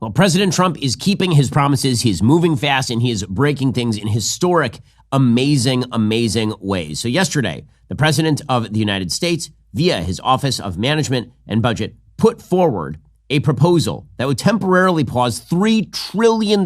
Well, President Trump is keeping his promises. He is moving fast and he is breaking things in historic, amazing ways. So yesterday, the President of the United States, via his Office of Management and Budget, put forward a proposal that would temporarily pause $3 trillion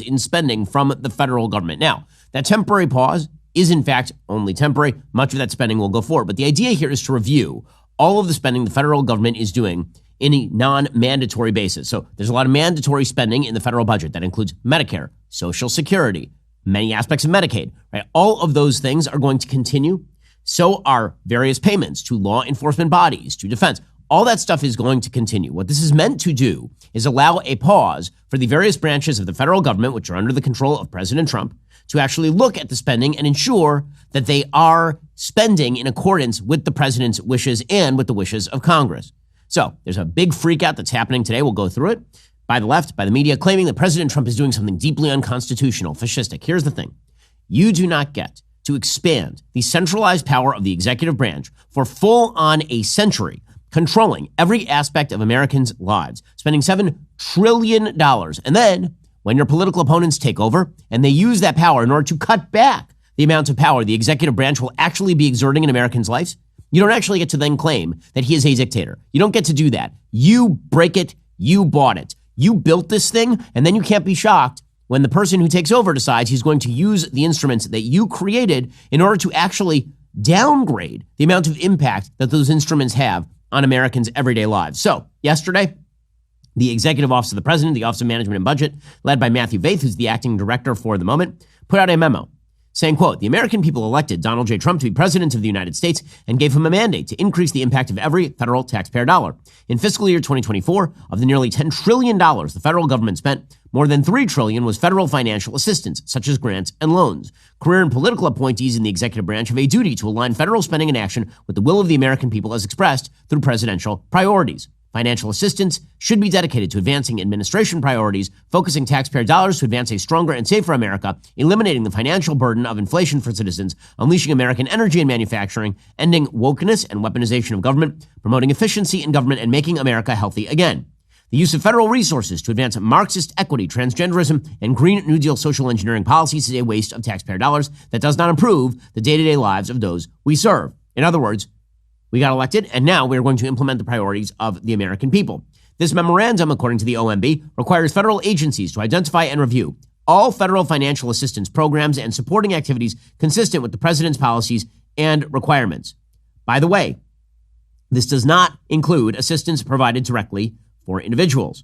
in spending from the federal government. Now, that temporary pause is in fact only temporary. Much of that spending will go forward. But the idea here is to review all of the spending the federal government is doing in a non-mandatory basis. So there's a lot of mandatory spending in the federal budget. That includes Medicare, Social Security, many aspects of Medicaid, right? All of those things are going to continue. So are various payments to law enforcement bodies, to defense. All that stuff is going to continue. What this is meant to do is allow a pause for the various branches of the federal government, which are under the control of President Trump, to actually look at the spending and ensure that they are spending in accordance with the president's wishes and with the wishes of Congress. So there's a big freak out that's happening today. We'll go through it. By the left, by the media, claiming that President Trump is doing something deeply unconstitutional, fascistic. Here's the thing. You do not get to expand the centralized power of the executive branch for full on a century, controlling every aspect of Americans' lives, spending $7 trillion. And then when your political opponents take over and they use that power in order to cut back the amount of power the executive branch will actually be exerting in Americans' lives, you don't actually get to then claim that he is a dictator. You don't get to do that. You break it. You bought it. You built this thing, and then you can't be shocked when the person who takes over decides he's going to use the instruments that you created in order to actually downgrade the amount of impact that those instruments have on Americans' everyday lives. So yesterday, the Executive Office of the President, the Office of Management and Budget, led by Matthew Vaith, who's the acting director for the moment, put out a memo saying, quote, the American people elected Donald J. Trump to be president of the United States and gave him a mandate to increase the impact of every federal taxpayer dollar. In fiscal year 2024, of the nearly $10 trillion the federal government spent, more than $3 trillion was federal financial assistance, such as grants and loans. Career and political appointees in the executive branch have a duty to align federal spending and action with the will of the American people as expressed through presidential priorities. Financial assistance should be dedicated to advancing administration priorities, focusing taxpayer dollars to advance a stronger and safer America, eliminating the financial burden of inflation for citizens, unleashing American energy and manufacturing, ending wokeness and weaponization of government, promoting efficiency in government, and making America healthy again. The use of federal resources to advance Marxist equity, transgenderism, and Green New Deal social engineering policies is a waste of taxpayer dollars that does not improve the day-to-day lives of those we serve. In other words, we got elected, and now we are going to implement the priorities of the American people. This memorandum, according to the OMB, requires federal agencies to identify and review all federal financial assistance programs and supporting activities consistent with the president's policies and requirements. By the way, this does not include assistance provided directly for individuals.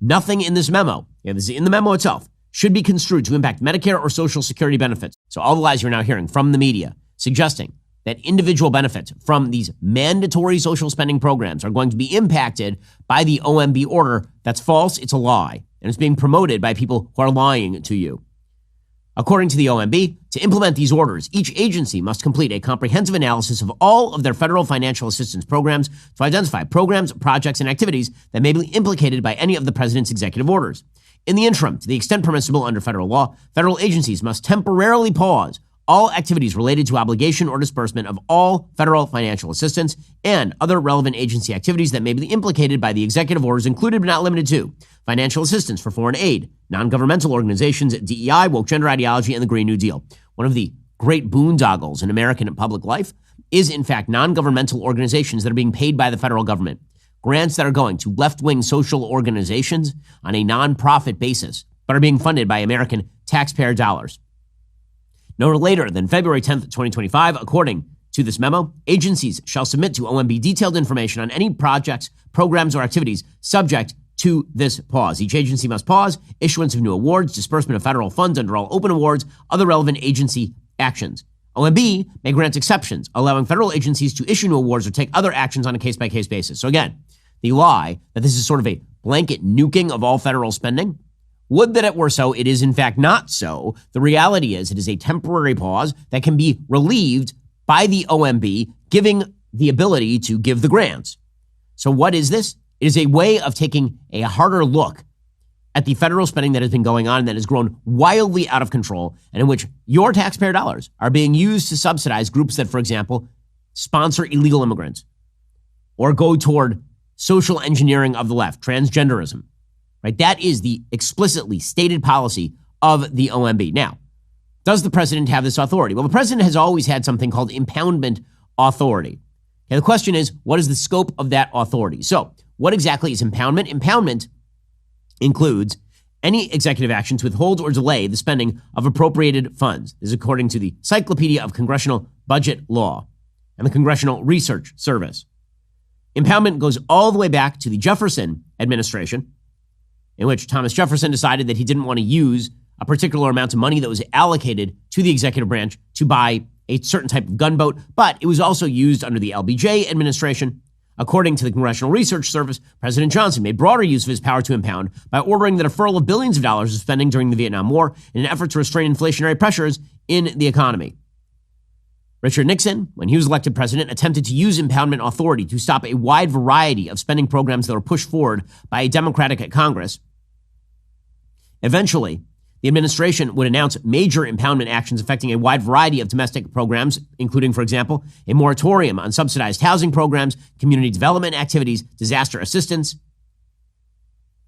Nothing in this memo, this is in the memo itself, should be construed to impact Medicare or Social Security benefits. So all the lies you're now hearing from the media suggesting that individual benefits from these mandatory social spending programs are going to be impacted by the OMB order, that's false. It's a lie. And it's being promoted by people who are lying to you. According to the OMB, to implement these orders, each agency must complete a comprehensive analysis of all of their federal financial assistance programs to identify programs, projects, and activities that may be implicated by any of the president's executive orders. In the interim, to the extent permissible under federal law, federal agencies must temporarily pause all activities related to obligation or disbursement of all federal financial assistance and other relevant agency activities that may be implicated by the executive orders, included but not limited to financial assistance for foreign aid, non-governmental organizations, DEI, woke gender ideology, and the Green New Deal. One of the great boondoggles in American public life is, in fact, non-governmental organizations that are being paid by the federal government. Grants that are going to left-wing social organizations on a non-profit basis, but are being funded by American taxpayer dollars. No later than February 10th, 2025, according to this memo, agencies shall submit to OMB detailed information on any projects, programs, or activities subject to this pause. Each agency must pause issuance of new awards, disbursement of federal funds under all open awards, other relevant agency actions. OMB may grant exceptions, allowing federal agencies to issue new awards or take other actions on a case-by-case basis. So again, the lie that this is sort of a blanket nuking of all federal spending, would that it were so. It is in fact not so. The reality is it is a temporary pause that can be relieved by the OMB, giving the ability to give the grants. So what is this? It is a way of taking a harder look at the federal spending that has been going on and that has grown wildly out of control, and in which your taxpayer dollars are being used to subsidize groups that, for example, sponsor illegal immigrants or go toward social engineering of the left, transgenderism. right? That is the explicitly stated policy of the OMB. Now, does the president have this authority? Well, the president has always had something called impoundment authority. Okay, the question is, what is the scope of that authority? So, what exactly is impoundment? Impoundment includes any executive action to withhold or delay the spending of appropriated funds. This is according to the Encyclopedia of Congressional Budget Law and the Congressional Research Service. Impoundment goes all the way back to the Jefferson administration, in which Thomas Jefferson decided that he didn't want to use a particular amount of money that was allocated to the executive branch to buy a certain type of gunboat, but it was also used under the LBJ administration. According to the Congressional Research Service, President Johnson made broader use of his power to impound by ordering the deferral of billions of dollars of spending during the Vietnam War in an effort to restrain inflationary pressures in the economy. Richard Nixon, when he was elected president, attempted to use impoundment authority to stop a wide variety of spending programs that were pushed forward by a Democratic Congress. Eventually, the administration would announce major impoundment actions affecting a wide variety of domestic programs, including, for example, a moratorium on subsidized housing programs, community development activities, disaster assistance.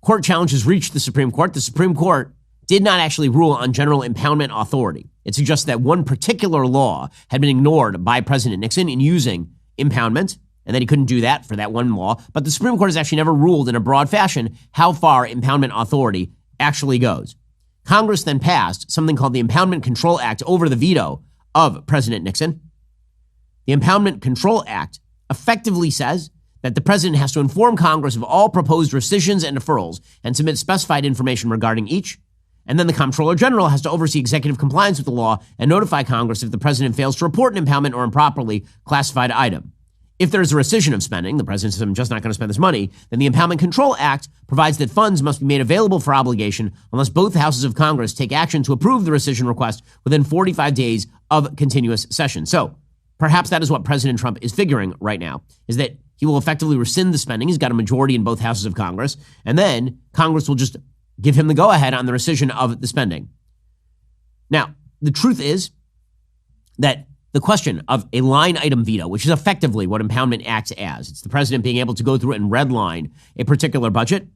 Court challenges reached the Supreme Court. The Supreme Court did not actually rule on general impoundment authority. It suggests that one particular law had been ignored by President Nixon in using impoundment, and that he couldn't do that for that one law. But the Supreme Court has actually never ruled in a broad fashion how far impoundment authority actually goes. Congress then passed something called the Impoundment Control Act over the veto of President Nixon. The Impoundment Control Act effectively says that the president has to inform Congress of all proposed rescissions and deferrals and submit specified information regarding each. And then the Comptroller General has to oversee executive compliance with the law and notify Congress if the president fails to report an impoundment or improperly classified item. If there is a rescission of spending, the president says, I'm just not going to spend this money, then the Impoundment Control Act provides that funds must be made available for obligation unless both houses of Congress take action to approve the rescission request within 45 days of continuous session. So perhaps that is what President Trump is figuring right now, is that he will effectively rescind the spending. He's got a majority in both houses of Congress, and then Congress will just give him the go-ahead on the rescission of the spending. Now, the truth is that the question of a line item veto, which is effectively what impoundment acts as, it's the president being able to go through and redline a particular budget.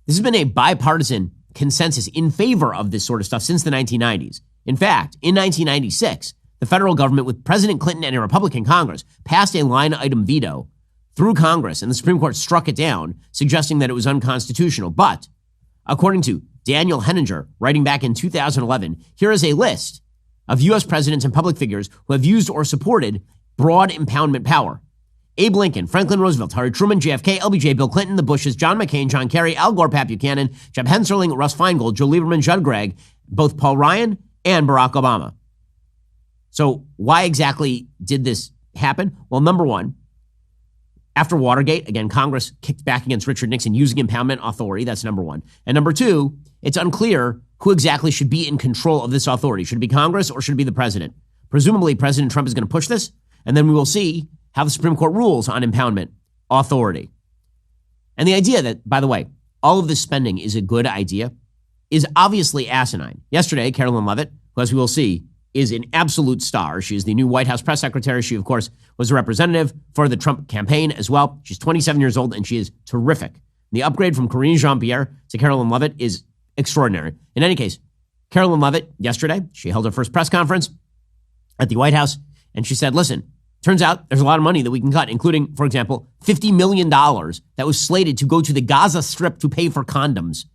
This has been a bipartisan consensus in favor of this sort of stuff since the 1990s. In fact, in 1996, the federal government with President Clinton and a Republican Congress passed a line item veto through Congress, and the Supreme Court struck it down, suggesting that it was unconstitutional. But according to Daniel Henninger, writing back in 2011, here is a list of U.S. presidents and public figures who have used or supported broad impoundment power. Abe Lincoln, Franklin Roosevelt, Harry Truman, JFK, LBJ, Bill Clinton, the Bushes, John McCain, John Kerry, Al Gore, Pat Buchanan, Jeb Hensarling, Russ Feingold, Joe Lieberman, Judd Gregg, both Paul Ryan and Barack Obama. So why exactly did this happen? Well, number one, after Watergate, again, Congress kicked back against Richard Nixon using impoundment authority. That's number one. And number two, it's unclear who exactly should be in control of this authority. Should it be Congress or should it be the president? Presumably, President Trump is going to push this, and then we will see how the Supreme Court rules on impoundment authority. And the idea that, by the way, all of this spending is a good idea is obviously asinine. Yesterday, Karoline Leavitt, who, as we will see, is an absolute star. She is the new White House press secretary. She, of course, was a representative for the Trump campaign as well. She's 27 years old, and she is terrific. The upgrade from Karine Jean-Pierre to Karoline Leavitt is extraordinary. In any case, Karoline Leavitt, yesterday, she held her first press conference at the White House, and she said, listen, turns out there's a lot of money that we can cut, including, for example, $50 million that was slated to go to the Gaza Strip to pay for condoms.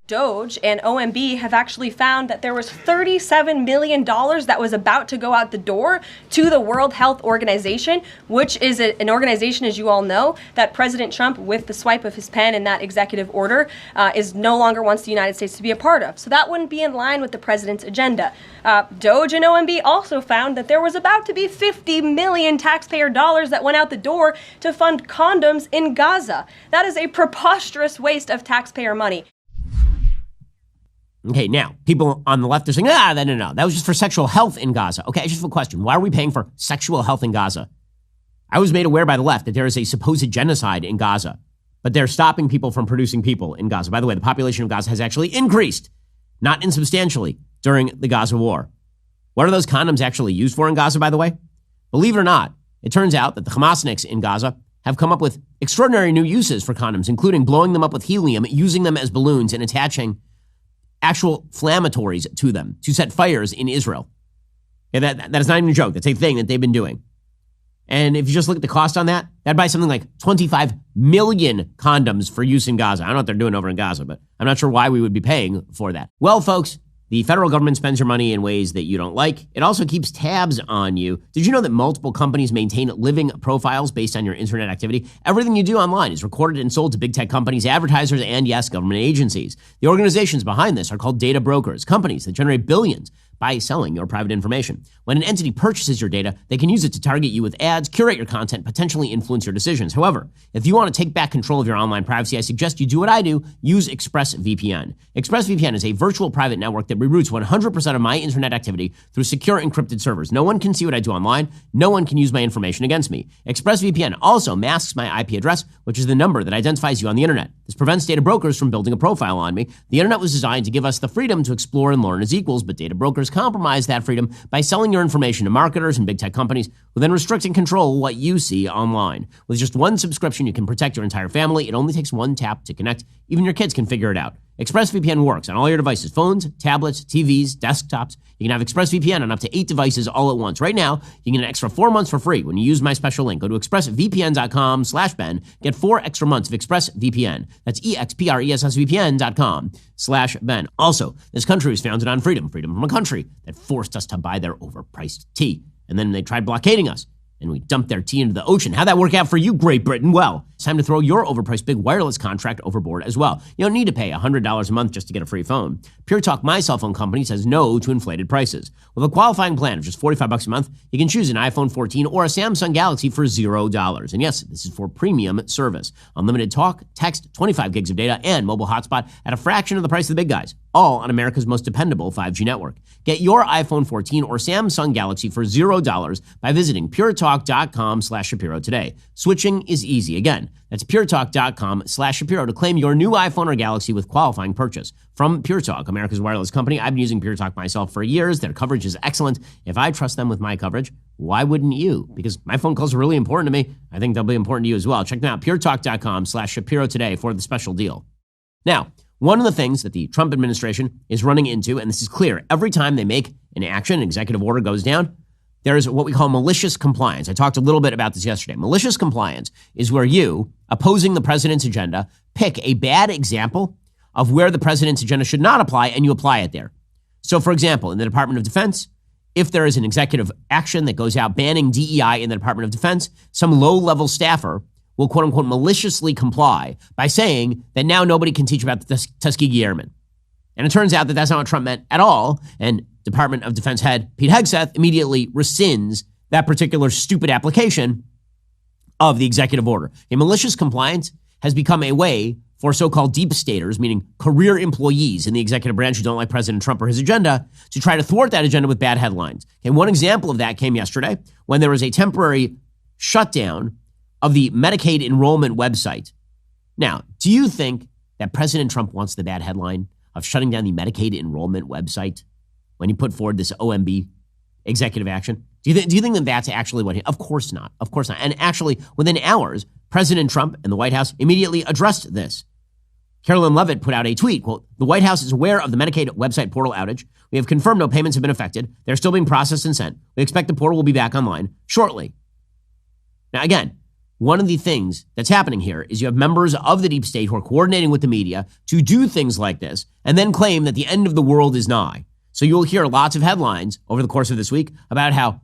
DOJ and OMB have actually found that there was $37 million that was about to go out the door to the World Health Organization, which is an organization, as you all know, that President Trump, with the swipe of his pen in that executive order, is no longer wants the United States to be a part of. So that wouldn't be in line with the president's agenda. DOJ and OMB also found that there was about to be 50 million taxpayer dollars that went out the door to fund condoms in Gaza. That is a preposterous waste of taxpayer money. Okay, now, people on the left are saying, no, that was just for sexual health in Gaza. Okay, I just have a question. Why are we paying for sexual health in Gaza? I was made aware by the left that there is a supposed genocide in Gaza, but they're stopping people from producing people in Gaza. By the way, the population of Gaza has actually increased, not insubstantially, during the Gaza war. What are those condoms actually used for in Gaza, by the way? Believe it or not, it turns out that the Hamasniks in Gaza have come up with extraordinary new uses for condoms, including blowing them up with helium, using them as balloons, and attaching actual inflammatories to them to set fires in Israel. Yeah, that is not even a joke. That's a thing that they've been doing. And if you just look at the cost on that, that'd buy something like 25 million condoms for use in Gaza. I don't know what they're doing over in Gaza, but I'm not sure why we would be paying for that. Well, folks, the federal government spends your money in ways that you don't like. It also keeps tabs on you. Did you know that multiple companies maintain living profiles based on your internet activity? Everything you do online is recorded and sold to big tech companies, advertisers, and yes, government agencies. The organizations behind this are called data brokers, companies that generate billions by selling your private information. When an entity purchases your data, they can use it to target you with ads, curate your content, potentially influence your decisions. However, if you want to take back control of your online privacy, I suggest you do what I do, use ExpressVPN. ExpressVPN is a virtual private network that reroutes 100% of my internet activity through secure encrypted servers. No one can see what I do online. No one can use my information against me. ExpressVPN also masks my IP address, which is the number that identifies you on the internet. This prevents data brokers from building a profile on me. The internet was designed to give us the freedom to explore and learn as equals, but data brokers compromise that freedom by selling your information to marketers and big tech companies who then restrict and control what you see online. With just one subscription, you can protect your entire family. It only takes one tap to connect. Even your kids can figure it out. ExpressVPN works on all your devices, phones, tablets, TVs, desktops. You can have ExpressVPN on up to 8 devices all at once. Right now, you can get an extra 4 months for free when you use my special link. Go to expressvpn.com/Ben. Get 4 extra months of ExpressVPN. That's expressvpn.com/Ben. Also, this country was founded on freedom from a country that forced us to buy their overpriced tea. And then they tried blockading us, and we dumped their tea into the ocean. How'd that work out for you, Great Britain? Well, it's time to throw your overpriced big wireless contract overboard as well. You don't need to pay $100 a month just to get a free phone. Pure Talk, my cell phone company, says no to inflated prices. With a qualifying plan of just $45 a month, you can choose an iPhone 14 or a Samsung Galaxy for $0. And yes, this is for premium service. Unlimited talk, text, 25 gigs of data, and mobile hotspot at a fraction of the price of the big guys. All on America's most dependable 5G network. Get your iPhone 14 or Samsung Galaxy for $0 by visiting puretalk.com/Shapiro today. Switching is easy. Again, that's puretalk.com/Shapiro to claim your new iPhone or Galaxy with qualifying purchase. From Pure Talk, America's wireless company, I've been using Pure Talk myself for years. Their coverage is excellent. If I trust them with my coverage, why wouldn't you? Because my phone calls are really important to me. I think they'll be important to you as well. Check them out, puretalk.com/Shapiro today for the special deal. Now, one of the things that the Trump administration is running into, and this is clear, every time they make an action, an executive order goes down, there is what we call malicious compliance. I talked a little bit about this yesterday. Malicious compliance is where you, opposing the president's agenda, pick a bad example of where the president's agenda should not apply, and you apply it there. So, for example, in the Department of Defense, if there is an executive action that goes out banning DEI in the Department of Defense, some low-level staffer will quote-unquote maliciously comply by saying that now nobody can teach about the Tuskegee Airmen. And it turns out that that's not what Trump meant at all, and Department of Defense head Pete Hegseth immediately rescinds that particular stupid application of the executive order. A malicious compliance has become a way for so-called deep staters, meaning career employees in the executive branch who don't like President Trump or his agenda, to try to thwart that agenda with bad headlines. And one example of that came yesterday when there was a temporary shutdown of the Medicaid enrollment website. Now, do you think that President Trump wants the bad headline of shutting down the Medicaid enrollment website when he put forward this OMB executive action? Do you think that that's actually what he... Of course not. Of course not. And actually, within hours, President Trump and the White House immediately addressed this. Karoline Leavitt put out a tweet, quote, "The White House is aware of the Medicaid website portal outage. We have confirmed no payments have been affected. They're still being processed and sent. We expect the portal will be back online shortly." Now, again, one of the things that's happening here is you have members of the deep state who are coordinating with the media to do things like this and then claim that the end of the world is nigh. So you'll hear lots of headlines over the course of this week about how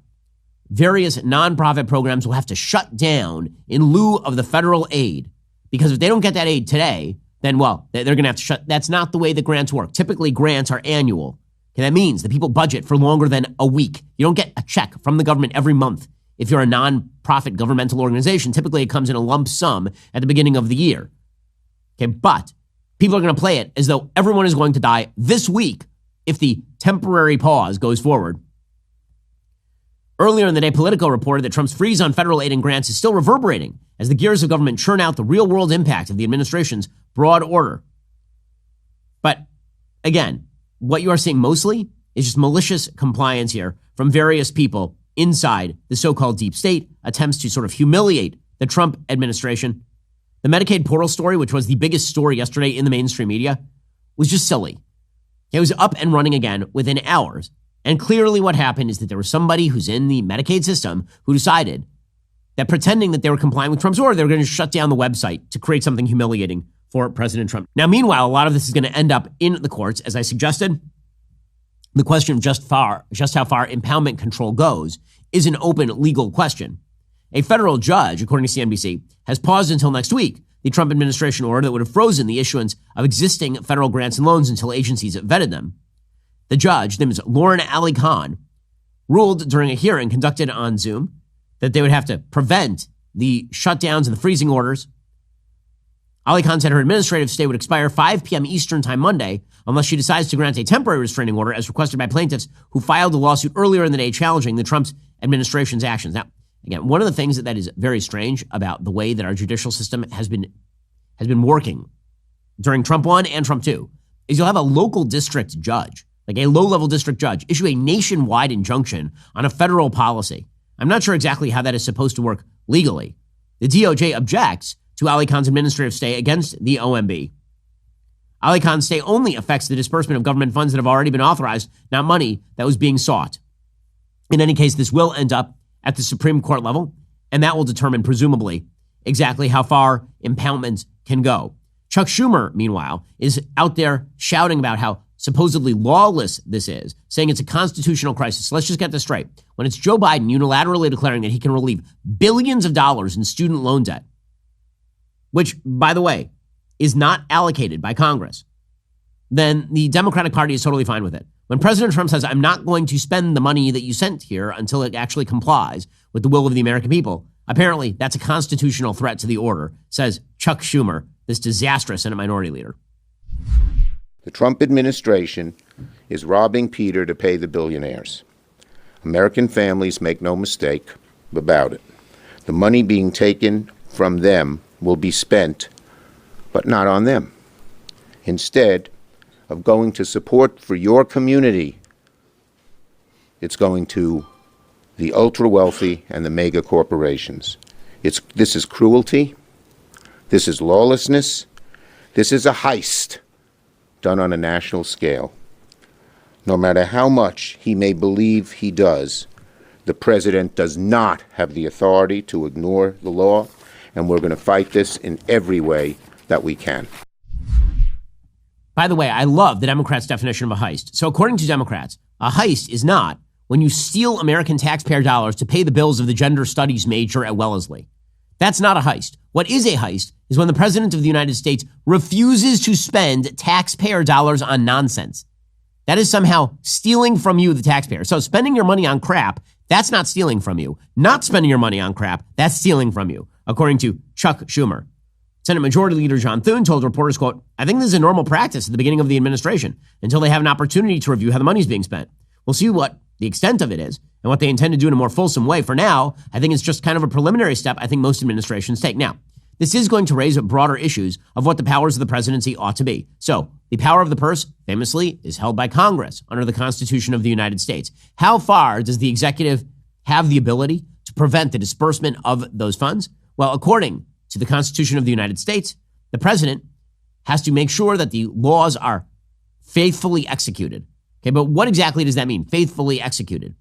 various nonprofit programs will have to shut down in lieu of the federal aid. Because if they don't get that aid today, then, well, they're going to have to shut. That's not the way that grants work. Typically, grants are annual. Okay, that means that people budget for longer than a week. You don't get a check from the government every month. If you're a nonprofit governmental organization, typically it comes in a lump sum at the beginning of the year. Okay, but people are going to play it as though everyone is going to die this week if the temporary pause goes forward. Earlier in the day, Politico reported that Trump's freeze on federal aid and grants is still reverberating as the gears of government churn out the real-world impact of the administration's broad order. But again, what you are seeing mostly is just malicious compliance here from various people inside the so-called deep state, attempts to sort of humiliate the Trump administration. The Medicaid portal story, which was the biggest story yesterday in the mainstream media, was just silly. It was up and running again within hours. And clearly what happened is that there was somebody who's in the Medicaid system who decided that pretending that they were complying with Trump's order, they were going to shut down the website to create something humiliating for President Trump. Now, meanwhile, a lot of this is going to end up in the courts, as I suggested. The question of just how far impoundment control goes is an open legal question. A federal judge, according to CNBC, has paused until next week the Trump administration order that would have frozen the issuance of existing federal grants and loans until agencies vetted them. The judge, named Lauren Ali Khan, ruled during a hearing conducted on Zoom that they would have to prevent the shutdowns and the freezing orders. Ali Khan said her administrative stay would expire 5 p.m. Eastern time Monday unless she decides to grant a temporary restraining order as requested by plaintiffs who filed a lawsuit earlier in the day challenging the Trump administration's actions. Now, again, one of the things that is very strange about the way that our judicial system has been working during Trump 1 and Trump 2 is you'll have a local district judge, like a low-level district judge, issue a nationwide injunction on a federal policy. I'm not sure exactly how that is supposed to work legally. The DOJ objects to Ali Khan's administrative stay against the OMB. Ali Khan's stay only affects the disbursement of government funds that have already been authorized, not money that was being sought. In any case, this will end up at the Supreme Court level, and that will determine, presumably, exactly how far impoundments can go. Chuck Schumer, meanwhile, is out there shouting about how supposedly lawless this is, saying it's a constitutional crisis. So let's just get this straight. When it's Joe Biden unilaterally declaring that he can relieve billions of dollars in student loan debt, which, by the way, is not allocated by Congress, then the Democratic Party is totally fine with it. When President Trump says, I'm not going to spend the money that you sent here until it actually complies with the will of the American people, apparently that's a constitutional threat to the order, says Chuck Schumer, this disastrous Senate minority leader. The Trump administration is robbing Peter to pay the billionaires. American families make no mistake about it. The money being taken from them will be spent, but not on them. Instead of going to support for your community, it's going to the ultra-wealthy and the mega corporations. This is cruelty. This is lawlessness. This is a heist done on a national scale. No matter how much he may believe he does, the president does not have the authority to ignore the law, and we're going to fight this in every way that we can. By the way, I love the Democrats' definition of a heist. So according to Democrats, a heist is not when you steal American taxpayer dollars to pay the bills of the gender studies major at Wellesley. That's not a heist. What is a heist is when the president of the United States refuses to spend taxpayer dollars on nonsense. That is somehow stealing from you, the taxpayer. So spending your money on crap, that's not stealing from you. Not spending your money on crap, that's stealing from you, according to Chuck Schumer. Senate Majority Leader John Thune told reporters, quote, I think this is a normal practice at the beginning of the administration until they have an opportunity to review how the money is being spent. We'll see what the extent of it is and what they intend to do in a more fulsome way. For now, I think it's just kind of a preliminary step I think most administrations take. Now, this is going to raise broader issues of what the powers of the presidency ought to be. So the power of the purse, famously, is held by Congress under the Constitution of the United States. How far does the executive have the ability to prevent the disbursement of those funds? Well, according to the Constitution of the United States, the president has to make sure that the laws are faithfully executed. Okay, but what exactly does that mean, faithfully executed?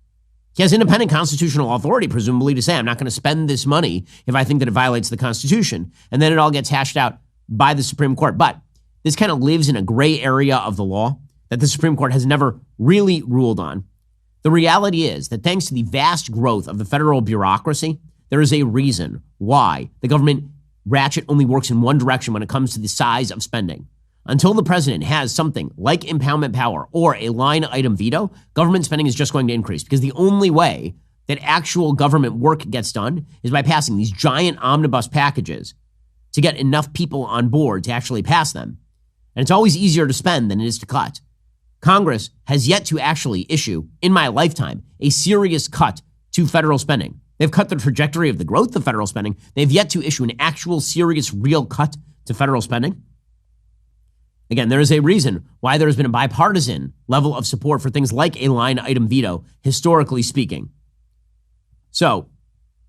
He has independent constitutional authority, presumably, to say, I'm not going to spend this money if I think that it violates the Constitution. And then it all gets hashed out by the Supreme Court. But this kind of lives in a gray area of the law that the Supreme Court has never really ruled on. The reality is that thanks to the vast growth of the federal bureaucracy, there is a reason why the government ratchet only works in one direction when it comes to the size of spending. Until the president has something like impoundment power or a line item veto, government spending is just going to increase because the only way that actual government work gets done is by passing these giant omnibus packages to get enough people on board to actually pass them. And it's always easier to spend than it is to cut. Congress has yet to actually issue, in my lifetime, a serious cut to federal spending. They've cut the trajectory of the growth of federal spending. They've yet to issue an actual, serious, real cut to federal spending. Again, there is a reason why there has been a bipartisan level of support for things like a line item veto, historically speaking. So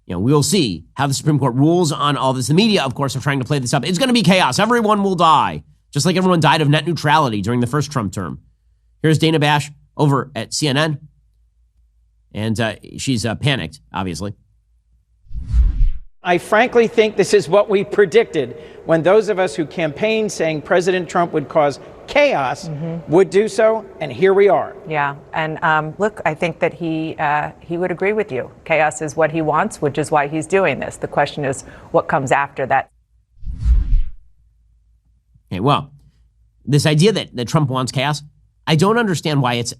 we will see how the Supreme Court rules on all this. The media, of course, are trying to play this up. It's going to be chaos. Everyone will die, just like everyone died of net neutrality during the first Trump term. Here's Dana Bash over at CNN, and she's panicked, obviously. I frankly think this is what we predicted when those of us who campaigned saying President Trump would cause chaos would do so, and here we are. Yeah, and look, I think that he would agree with you. Chaos is what he wants, which is why he's doing this. The question is what comes after that. Okay, well, this idea that Trump wants chaos, I don't understand why it's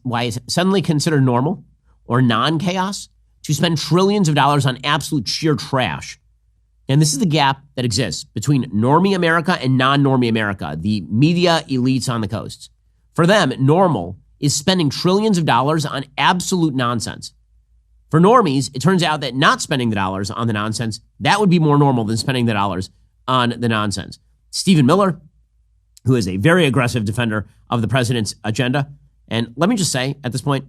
suddenly considered normal or non-chaos to spend trillions of dollars on absolute sheer trash. And this is the gap that exists between normie America and non-normie America, the media elites on the coasts. For them, normal is spending trillions of dollars on absolute nonsense. For normies, it turns out that not spending the dollars on the nonsense, that would be more normal than spending the dollars on the nonsense. Stephen Miller, who is a very aggressive defender of the president's agenda. And let me just say at this point,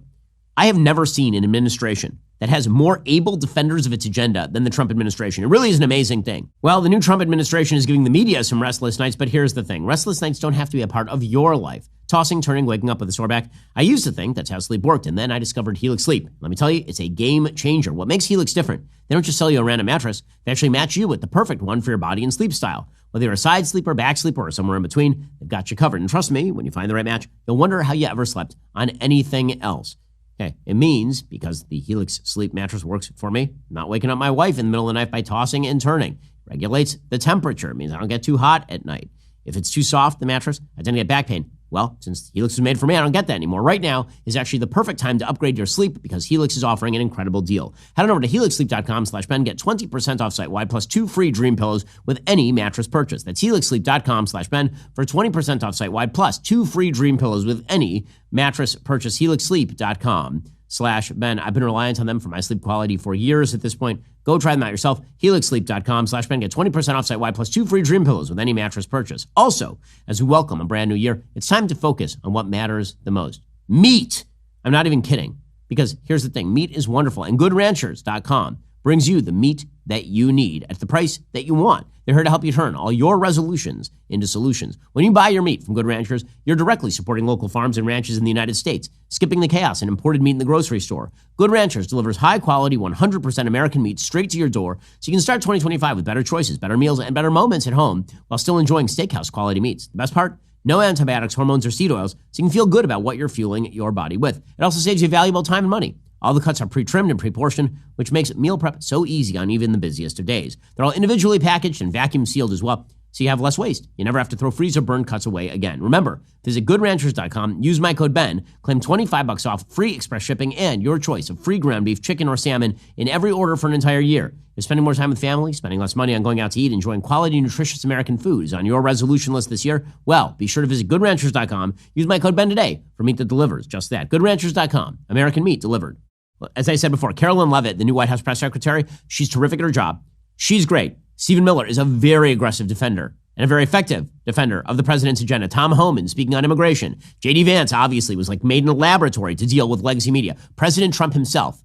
I have never seen an administration that has more able defenders of its agenda than the Trump administration. It really is an amazing thing. Well, the new Trump administration is giving the media some restless nights, but here's the thing. Restless nights don't have to be a part of your life. Tossing, turning, waking up with a sore back. I used to think that's how sleep worked, and then I discovered Helix Sleep. Let me tell you, it's a game changer. What makes Helix different? They don't just sell you a random mattress. They actually match you with the perfect one for your body and sleep style. Whether you're a side sleeper, back sleeper, or somewhere in between, they've got you covered. And trust me, when you find the right match, you'll wonder how you ever slept on anything else. Okay, it means, because the Helix Sleep mattress works for me, not waking up my wife in the middle of the night by tossing and turning. Regulates the temperature. It means I don't get too hot at night. If it's too soft, the mattress, I tend to get back pain. Well, since Helix was made for me, I don't get that anymore. Right now is actually the perfect time to upgrade your sleep because Helix is offering an incredible deal. Head on over to helixsleep.com/Ben. Get 20% off site-wide plus 2 free dream pillows with any mattress purchase. That's helixsleep.com/Ben for 20% off site-wide plus 2 free dream pillows with any mattress purchase. helixsleep.com/Ben. I've been reliant on them for my sleep quality for years at this point. Go try them out yourself. helixsleep.com/Ben. Get 20% off site-wide plus 2 free dream pillows with any mattress purchase. Also, as we welcome a brand new year, it's time to focus on what matters the most. Meat. I'm not even kidding. Because here's the thing. Meat is wonderful. And GoodRanchers.com brings you the meat that you need at the price that you want. They're here to help you turn all your resolutions into solutions. When you buy your meat from Good Ranchers, you're directly supporting local farms and ranches in the United States, skipping the chaos and imported meat in the grocery store. Good Ranchers delivers high-quality, 100% American meat straight to your door, so you can start 2025 with better choices, better meals, and better moments at home while still enjoying steakhouse-quality meats. The best part? No antibiotics, hormones, or seed oils, so you can feel good about what you're fueling your body with. It also saves you valuable time and money. All the cuts are pre-trimmed and pre-portioned, which makes meal prep so easy on even the busiest of days. They're all individually packaged and vacuum sealed as well, so you have less waste. You never have to throw freeze or burn cuts away again. Remember, visit GoodRanchers.com, use my code BEN, claim $25 off, free express shipping, and your choice of free ground beef, chicken, or salmon in every order for an entire year. You're spending more time with family, spending less money on going out to eat, enjoying quality, nutritious American food is on your resolution list this year? Well, be sure to visit GoodRanchers.com, use my code BEN today for meat that delivers just that. GoodRanchers.com, American meat delivered. As I said before, Karoline Leavitt, the new White House press secretary, she's terrific at her job. She's great. Stephen Miller is a very aggressive defender and a very effective defender of the president's agenda. Tom Homan, speaking on immigration. J.D. Vance, obviously, was like made in a laboratory to deal with legacy media. President Trump himself.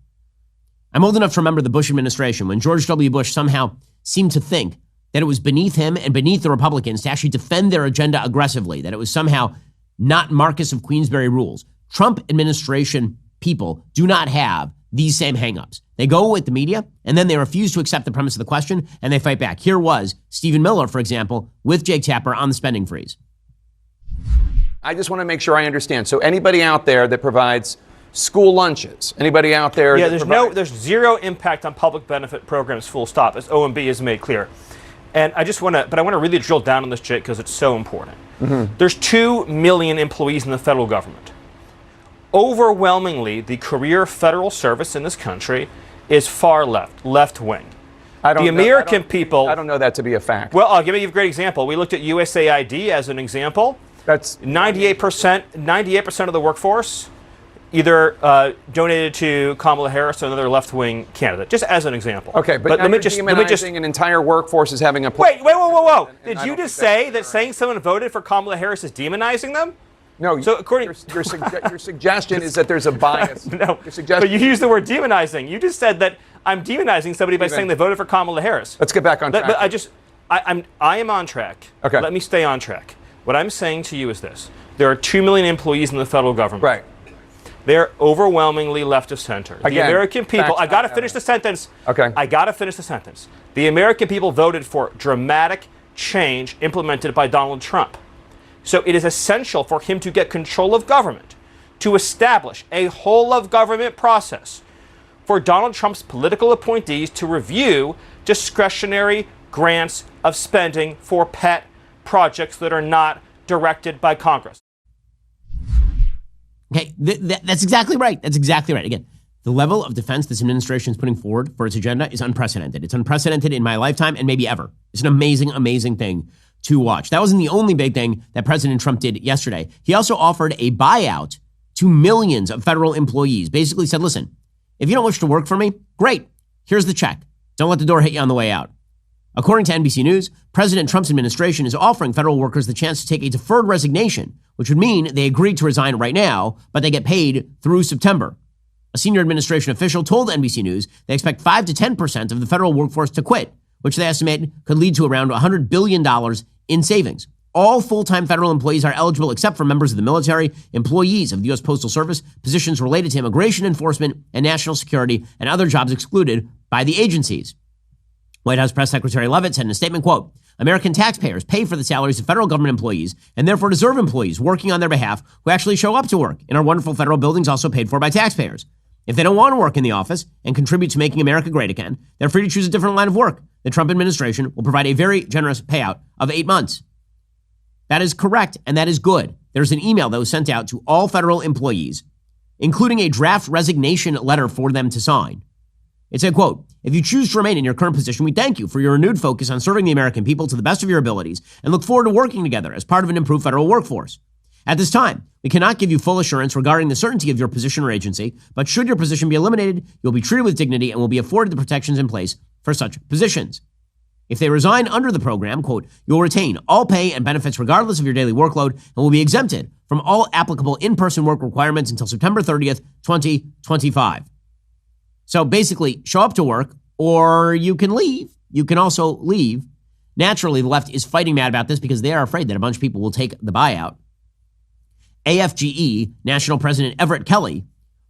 I'm old enough to remember the Bush administration when George W. Bush somehow seemed to think that it was beneath him and beneath the Republicans to actually defend their agenda aggressively, that it was somehow not Marcus of Queensberry rules. Trump administration people do not have these same hangups. They go with the media, and then they refuse to accept the premise of the question, and they fight back. Here was Stephen Miller, for example, with Jake Tapper on the spending freeze. I just want to make sure I understand. So anybody out there that provides school lunches, anybody out there? Yeah, there's zero impact on public benefit programs, full stop, as OMB has made clear. And I want to really drill down on this, Jake, because it's so important. Mm-hmm. There's 2 million employees in the federal government. Overwhelmingly, the career federal service in this country is far left wing. I don't know that to be a fact. Well, I'll give you a great example. We looked at USAID as an example. That's 98% of the workforce either donated to Kamala Harris or another left-wing candidate, just as an example. Okay, but let me just an entire workforce as having a whoa. Did you just say that saying someone voted for Kamala Harris is demonizing them? No, so according your suggestion is that there's a bias. No, but you used the word demonizing. You just said that I'm demonizing somebody by saying they voted for Kamala Harris. Let's get back on track. But I am on track. Okay. Let me stay on track. What I'm saying to you is this. There are 2 million employees in the federal government. Right. They're overwhelmingly left of center. The American people, I got to finish the sentence. Okay. I got to finish the sentence. The American people voted for dramatic change implemented by Donald Trump. So it is essential for him to get control of government, to establish a whole of government process for Donald Trump's political appointees to review discretionary grants of spending for pet projects that are not directed by Congress. Okay, that's exactly right. That's exactly right. Again, the level of defense this administration is putting forward for its agenda is unprecedented. It's unprecedented in my lifetime and maybe ever. It's an amazing, amazing thing to watch. That wasn't the only big thing that President Trump did yesterday. He also offered a buyout to millions of federal employees. Basically said, listen, if you don't wish to work for me, great. Here's the check. Don't let the door hit you on the way out. According to NBC News, President Trump's administration is offering federal workers the chance to take a deferred resignation, which would mean they agreed to resign right now, but they get paid through September. A senior administration official told NBC News they expect 5 to 10% of the federal workforce to quit, which they estimate could lead to around $100 billion in savings. All full-time federal employees are eligible except for members of the military, employees of the U.S. Postal Service, positions related to immigration enforcement and national security, and other jobs excluded by the agencies. White House Press Secretary Leavitt said in a statement, quote, American taxpayers pay for the salaries of federal government employees and therefore deserve employees working on their behalf who actually show up to work in our wonderful federal buildings also paid for by taxpayers. If they don't want to work in the office and contribute to making America great again, they're free to choose a different line of work. The Trump administration will provide a very generous payout of 8 months. That is correct, and that is good. There's an email that was sent out to all federal employees, including a draft resignation letter for them to sign. It said, quote, if you choose to remain in your current position, we thank you for your renewed focus on serving the American people to the best of your abilities and look forward to working together as part of an improved federal workforce. At this time, we cannot give you full assurance regarding the certainty of your position or agency, but should your position be eliminated, you'll be treated with dignity and will be afforded the protections in place for such positions. If they resign under the program, quote, you'll retain all pay and benefits regardless of your daily workload and will be exempted from all applicable in-person work requirements until September 30th, 2025. So basically, show up to work or you can leave. You can also leave. Naturally, the left is fighting mad about this because they are afraid that a bunch of people will take the buyout. AFGE National President Everett Kelly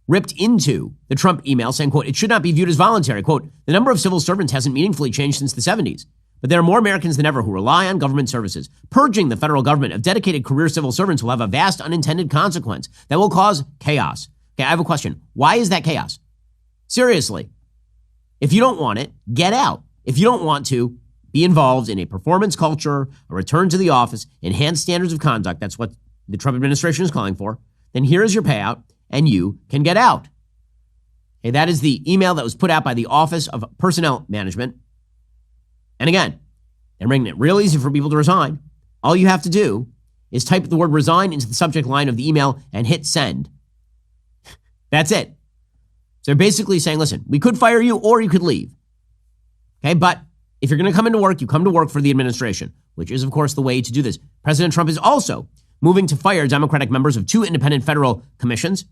ripped into the Trump email saying, quote, it should not be viewed as voluntary. Quote, the number of civil servants hasn't meaningfully changed since the 70s, but there are more Americans than ever who rely on government services. Purging the federal government of dedicated career civil servants will have a vast unintended consequence that will cause chaos. Okay, I have a question. Why is that chaos? Seriously, if you don't want it, get out. If you don't want to be involved in a performance culture, a return to the office, enhanced standards of conduct, that's what the Trump administration is calling for, then here is your payout and you can get out. Okay, that is the email that was put out by the Office of Personnel Management. And again, they're making it real easy for people to resign. All you have to do is type the word resign into the subject line of the email and hit send. That's it. So they're basically saying, listen, we could fire you or you could leave. Okay, but if you're going to come into work, you come to work for the administration, which is, of course, the way to do this. President Trump is also moving to fire Democratic members of 2 independent federal commissions,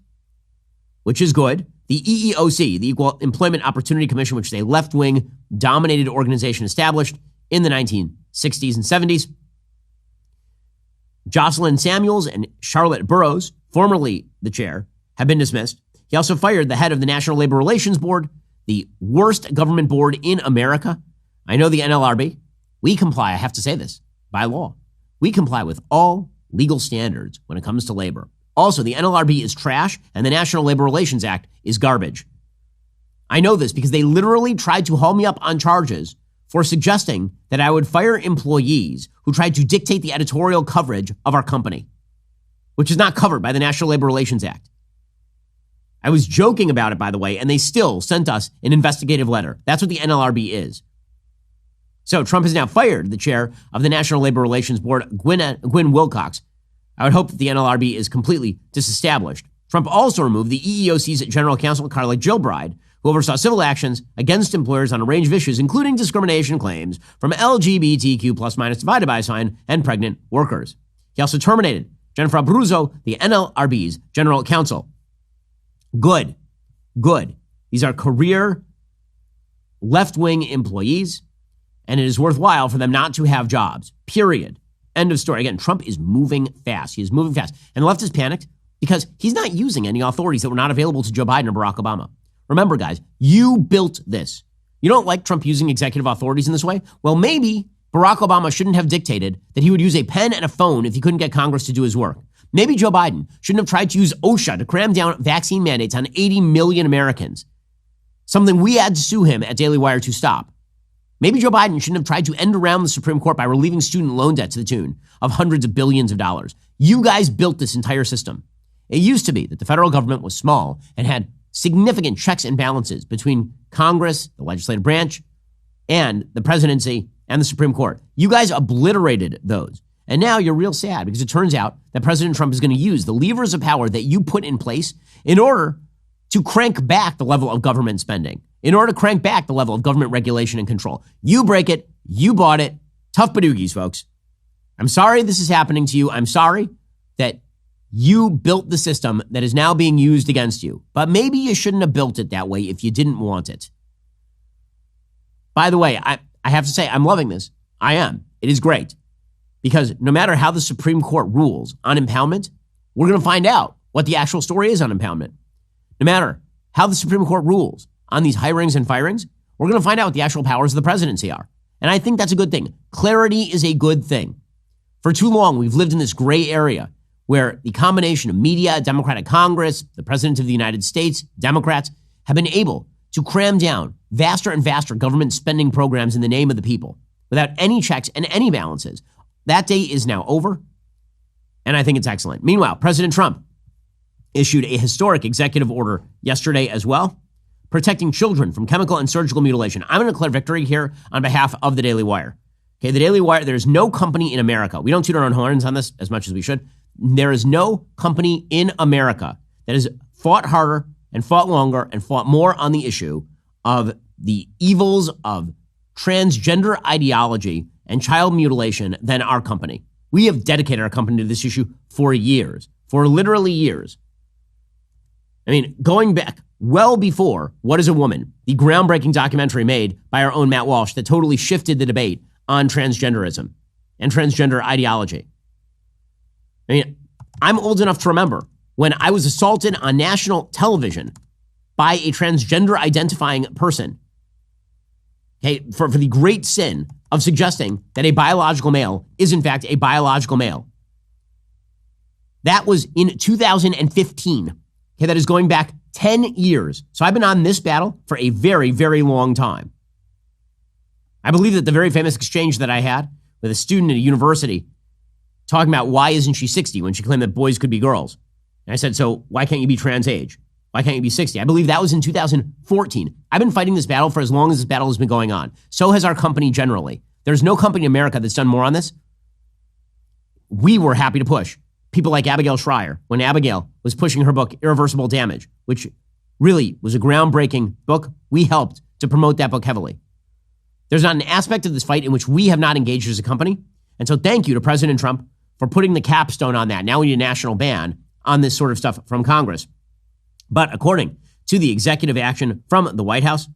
which is good. The EEOC, the Equal Employment Opportunity Commission, which is a left-wing dominated organization established in the 1960s and 70s. Jocelyn Samuels and Charlotte Burrows, formerly the chair, have been dismissed. He also fired the head of the National Labor Relations Board, the worst government board in America. I know the NLRB. We comply, I have to say this, by law. We comply with all legal standards when it comes to labor. Also, the NLRB is trash and the National Labor Relations Act is garbage. I know this because they literally tried to haul me up on charges for suggesting that I would fire employees who tried to dictate the editorial coverage of our company, which is not covered by the National Labor Relations Act. I was joking about it, by the way, and they still sent us an investigative letter. That's what the NLRB is. So Trump has now fired the chair of the National Labor Relations Board, Gwyn Wilcox. I would hope that the NLRB is completely disestablished. Trump also removed the EEOC's general counsel, Carly Gilbride, who oversaw civil actions against employers on a range of issues, including discrimination claims from LGBTQ plus minus divided by sign and pregnant workers. He also terminated Jennifer Abruzzo, the NLRB's general counsel. Good. These are career left-wing employees, and it is worthwhile for them not to have jobs, period. End of story. Again, Trump is moving fast. He is moving fast. And the left is panicked because he's not using any authorities that were not available to Joe Biden or Barack Obama. Remember, guys, you built this. You don't like Trump using executive authorities in this way? Well, maybe Barack Obama shouldn't have dictated that he would use a pen and a phone if he couldn't get Congress to do his work. Maybe Joe Biden shouldn't have tried to use OSHA to cram down vaccine mandates on 80 million Americans, something we had to sue him at Daily Wire to stop. Maybe Joe Biden shouldn't have tried to end around the Supreme Court by relieving student loan debt to the tune of hundreds of billions of dollars. You guys built this entire system. It used to be that the federal government was small and had significant checks and balances between Congress, the legislative branch, and the presidency and the Supreme Court. You guys obliterated those. And now you're real sad because it turns out that President Trump is going to use the levers of power that you put in place in order to crank back the level of government spending, in order to crank back the level of government regulation and control. You break it. You bought it. Tough badoogies, folks. I'm sorry this is happening to you. I'm sorry that you built the system that is now being used against you. But maybe you shouldn't have built it that way if you didn't want it. By the way, I have to say, I'm loving this. I am. It is great. Because no matter how the Supreme Court rules on impoundment, we're going to find out what the actual story is on impoundment. No matter how the Supreme Court rules on these hirings and firings, we're going to find out what the actual powers of the presidency are. And I think that's a good thing. Clarity is a good thing. For too long, we've lived in this gray area where the combination of media, Democratic Congress, the President of the United States, Democrats, have been able to cram down vaster and vaster government spending programs in the name of the people without any checks and any balances. That day is now over, and I think it's excellent. Meanwhile, President Trump issued a historic executive order yesterday as well, protecting children from chemical and surgical mutilation. I'm going to declare victory here on behalf of the Daily Wire. Okay, the Daily Wire, there's no company in America. We don't toot our own horns on this as much as we should. There is no company in America that has fought harder and fought longer and fought more on the issue of the evils of transgender ideology and child mutilation than our company. We have dedicated our company to this issue for years, for literally years. I mean, going back well before What is a Woman, the groundbreaking documentary made by our own Matt Walsh that totally shifted the debate on transgenderism and transgender ideology. I mean, I'm old enough to remember when I was assaulted on national television by a transgender identifying person, okay, for the great sin of suggesting that a biological male is in fact a biological male. That was in 2015. Okay, that is going back 10 years. So I've been on this battle for a very, very long time. I believe that the very famous exchange that I had with a student at a university talking about why isn't she 60 when she claimed that boys could be girls. And I said, so why can't you be trans age? Why can't you be 60? I believe that was in 2014. I've been fighting this battle for as long as this battle has been going on. So has our company generally. There's no company in America that's done more on this. We were happy to push people like Abigail Schreier when Abigail was pushing her book, Irreversible Damage, which really was a groundbreaking book. We helped to promote that book heavily. There's not an aspect of this fight in which we have not engaged as a company. And so thank you to President Trump for putting the capstone on that. Now we need a national ban on this sort of stuff from Congress. But according to the executive action from the White House,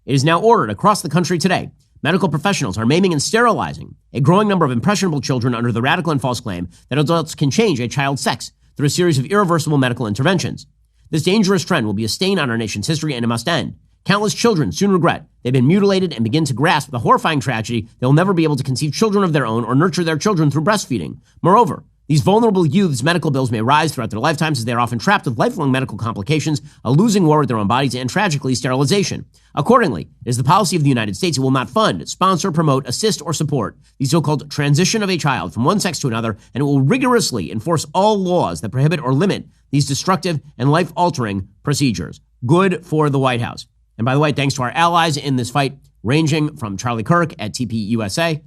it is now ordered across the country today. Medical professionals are maiming and sterilizing a growing number of impressionable children under the radical and false claim that adults can change a child's sex through a series of irreversible medical interventions. This dangerous trend will be a stain on our nation's history, and it must end. Countless children soon regret they've been mutilated and begin to grasp the horrifying tragedy they'll never be able to conceive children of their own or nurture their children through breastfeeding. Moreover, these vulnerable youths' medical bills may rise throughout their lifetimes as they are often trapped with lifelong medical complications, a losing war with their own bodies, and tragically, sterilization. Accordingly, it is the policy of the United States it will not fund, sponsor, promote, assist, or support the so-called transition of a child from one sex to another, and it will rigorously enforce all laws that prohibit or limit these destructive and life-altering procedures. Good for the White House. And by the way, thanks to our allies in this fight, ranging from Charlie Kirk at TPUSA.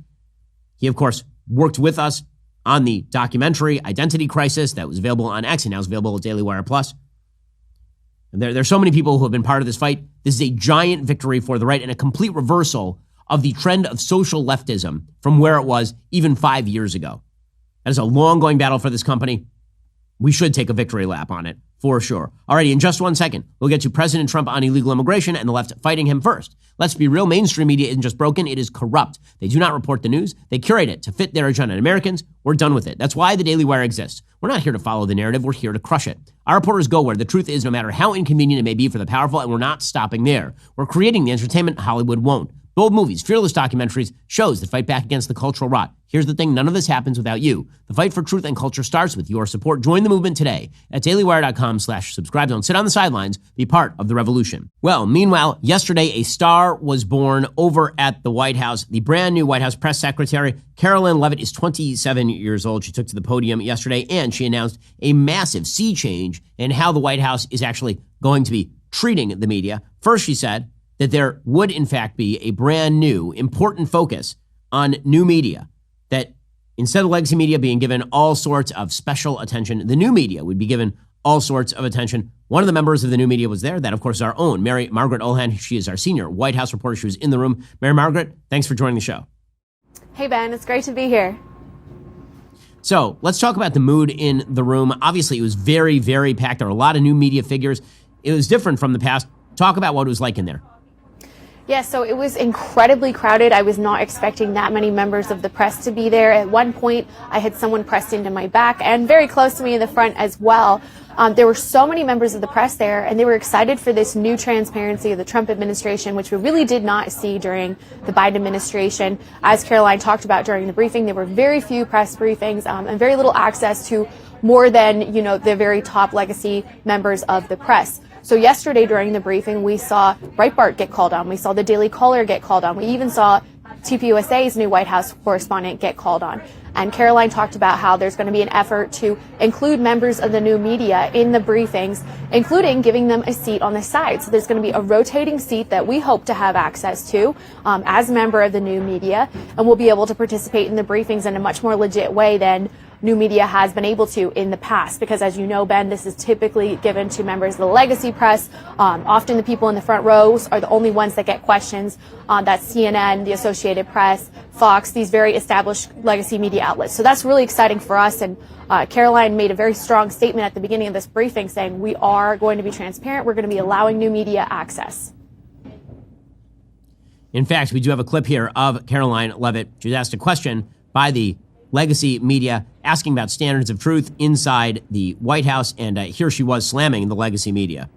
He, of course, worked with us on the documentary Identity Crisis that was available on X and now is available at Daily Wire Plus. And there's so many people who have been part of this fight. This is a giant victory for the right and a complete reversal of the trend of social leftism from where it was even 5 years ago. That is a long-going battle for this company. we should take a victory lap on it, for sure. Alrighty, in just 1 second, we'll get to President Trump on illegal immigration and the left fighting him first. Let's be real, mainstream media isn't just broken, it is corrupt. They do not report the news, they curate it to fit their agenda. And Americans, we're done with it. That's why the Daily Wire exists. We're not here to follow the narrative, we're here to crush it. Our reporters go where the truth is, no matter how inconvenient it may be for the powerful, and we're not stopping there. We're creating the entertainment Hollywood won't. Bold movies, fearless documentaries, shows that fight back against the cultural rot. Here's the thing, none of this happens without you. The fight for truth and culture starts with your support. Join the movement today at dailywire.com/subscribe. Don't sit on the sidelines. Be part of the revolution. Well, meanwhile, yesterday a star was born over at the White House. The brand new White House press secretary, Karoline Leavitt, is 27 years old. She took to the podium yesterday and she announced a massive sea change in how the White House is actually going to be treating the media. First, she said that there would, in fact, be a brand new, important focus on new media, that instead of legacy media being given all sorts of special attention, the new media would be given all sorts of attention. One of the members of the new media was there. That, of course, is our own Mary Margaret Olhan. She is our senior White House reporter. She was in the room. Mary Margaret, thanks for joining the show. Hey, Ben. It's great to be here. So let's talk about the mood in the room. Obviously, it was very, very packed. There were a lot of new media figures. It was different from the past. Talk about what it was like in there. Yeah, so it was incredibly crowded. I was not expecting that many members of the press to be there. At one point, I had someone pressed into my back and very close to me in the front as well. There were so many members of the press there, and they were excited for this new transparency of the Trump administration, which we really did not see during the Biden administration. As Karoline talked about during the briefing, there were very few press briefings and very little access to more than, the very top legacy members of the press. So yesterday during the briefing, we saw Breitbart get called on. We saw the Daily Caller get called on. We even saw TPUSA's new White House correspondent get called on. And Karoline talked about how there's going to be an effort to include members of the new media in the briefings, including giving them a seat on the side. So there's going to be a rotating seat that we hope to have access to as a member of the new media, and we'll be able to participate in the briefings in a much more legit way than new media has been able to in the past, because as you know, Ben, this is typically given to members of the legacy press. Often the people in the front rows are the only ones that get questions. That's CNN, the Associated Press, Fox, these very established legacy media outlets. So that's really exciting for us. And Karoline made a very strong statement at the beginning of this briefing saying we are going to be transparent. We're going to be allowing new media access. In fact, we do have a clip here of Karoline Leavitt. She was asked a question by the legacy media asking about standards of truth inside the White House, and here she was slamming the legacy media.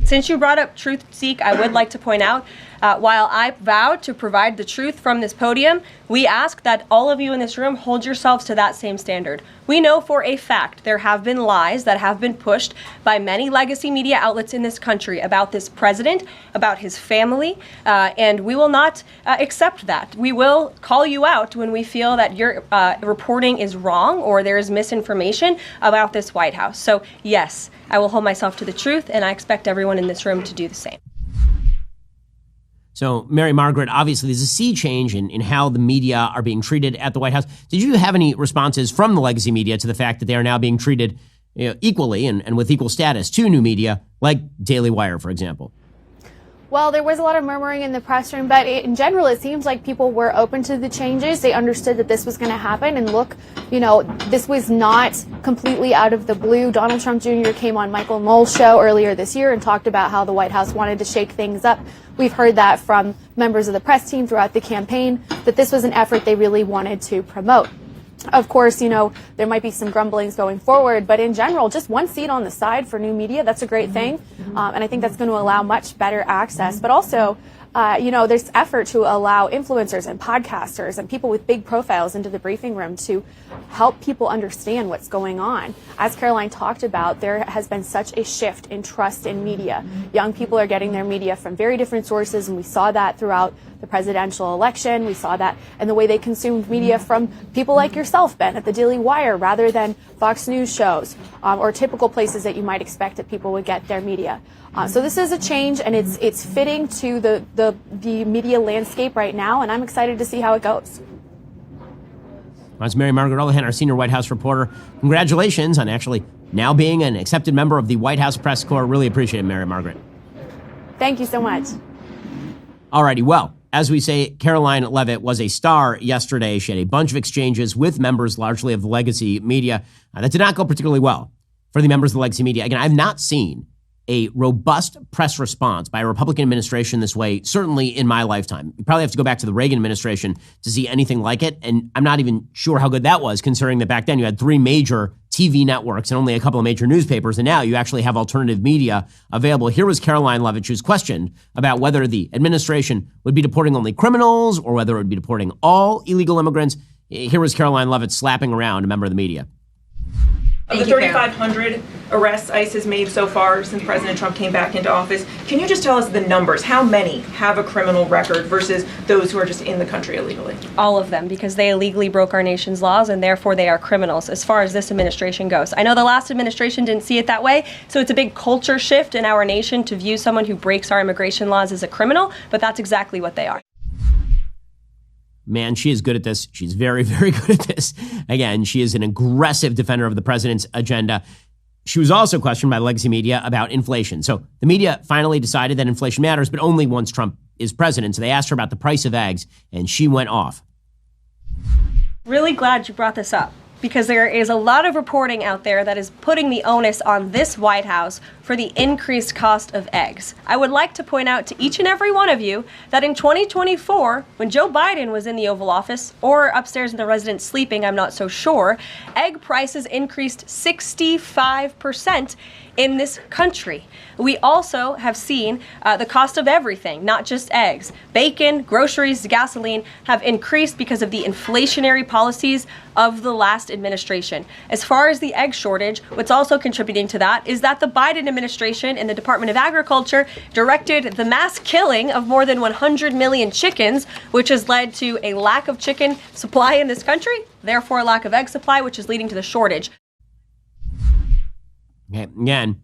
Since you brought up TruthSeek, I would like to point out, while I vowed to provide the truth from this podium, we ask that all of you in this room hold yourselves to that same standard. We know for a fact there have been lies that have been pushed by many legacy media outlets in this country about this president, about his family, and we will not accept that. We will call you out when we feel that your reporting is wrong or there is misinformation about this White House. So yes, I will hold myself to the truth, and I expect everyone in this room to do the same. So, Mary Margaret, obviously there's a sea change in how the media are being treated at the White House. Did you have any responses from the legacy media to the fact that they are now being treated equally and with equal status to new media, like Daily Wire, for example? Well, there was a lot of murmuring in the press room, but in general, it seems like people were open to the changes. They understood that this was going to happen. And look, this was not completely out of the blue. Donald Trump Jr. came on Michael Moll's show earlier this year and talked about how the White House wanted to shake things up. We've heard that from members of the press team throughout the campaign, that this was an effort they really wanted to promote. Of course, there might be some grumblings going forward, but in general, just one seat on the side for new media, that's a great thing. And I think that's going to allow much better access. But also, there's effort to allow influencers and podcasters and people with big profiles into the briefing room to help people understand what's going on. As Karoline talked about, there has been such a shift in trust in media. Young people are getting their media from very different sources, and we saw that throughout the presidential election. We saw that in the way they consumed media from people like yourself, Ben, at the Daily Wire, rather than Fox News shows or typical places that you might expect that people would get their media. So this is a change, and it's fitting to the media landscape right now, and I'm excited to see how it goes. That's Mary Margaret Olhan, our senior White House reporter. Congratulations on actually now being an accepted member of the White House Press Corps. Really appreciate it, Mary Margaret. Thank you so much. Alrighty, well, as we say, Karoline Leavitt was a star yesterday. She had a bunch of exchanges with members, largely of the legacy media, that did not go particularly well for the members of the legacy media. Again, I've not seen a robust press response by a Republican administration this way, certainly in my lifetime. You probably have to go back to the Reagan administration to see anything like it. And I'm not even sure how good that was, considering that back then you had 3 major TV networks and only a couple of major newspapers. And now you actually have alternative media available. Here was Karoline Leavitt. She was questioned about whether the administration would be deporting only criminals or whether it would be deporting all illegal immigrants. Here was Karoline Leavitt slapping around a member of the media. Of the 3,500 arrests ICE has made so far since President Trump came back into office, can you just tell us the numbers? How many have a criminal record versus those who are just in the country illegally? All of them, because they illegally broke our nation's laws and therefore they are criminals as far as this administration goes. I know the last administration didn't see it that way, so it's a big culture shift in our nation to view someone who breaks our immigration laws as a criminal, but that's exactly what they are. Man, she is good at this. She's very, very good at this. Again, she is an aggressive defender of the president's agenda. She was also questioned by the legacy media about inflation. So the media finally decided that inflation matters, but only once Trump is president. So they asked her about the price of eggs, and she went off. Really glad you brought this up, because there is a lot of reporting out there that is putting the onus on this White House for the increased cost of eggs. I would like to point out to each and every one of you that in 2024, when Joe Biden was in the Oval Office, or upstairs in the residence sleeping, I'm not so sure, egg prices increased 65% in this country. We also have seen the cost of everything, not just eggs. Bacon, groceries, gasoline have increased because of the inflationary policies of the last administration. As far as the egg shortage, what's also contributing to that is that the Biden administration and the Department of Agriculture directed the mass killing of more than 100 million chickens, which has led to a lack of chicken supply in this country, therefore a lack of egg supply, which is leading to the shortage. Okay, again,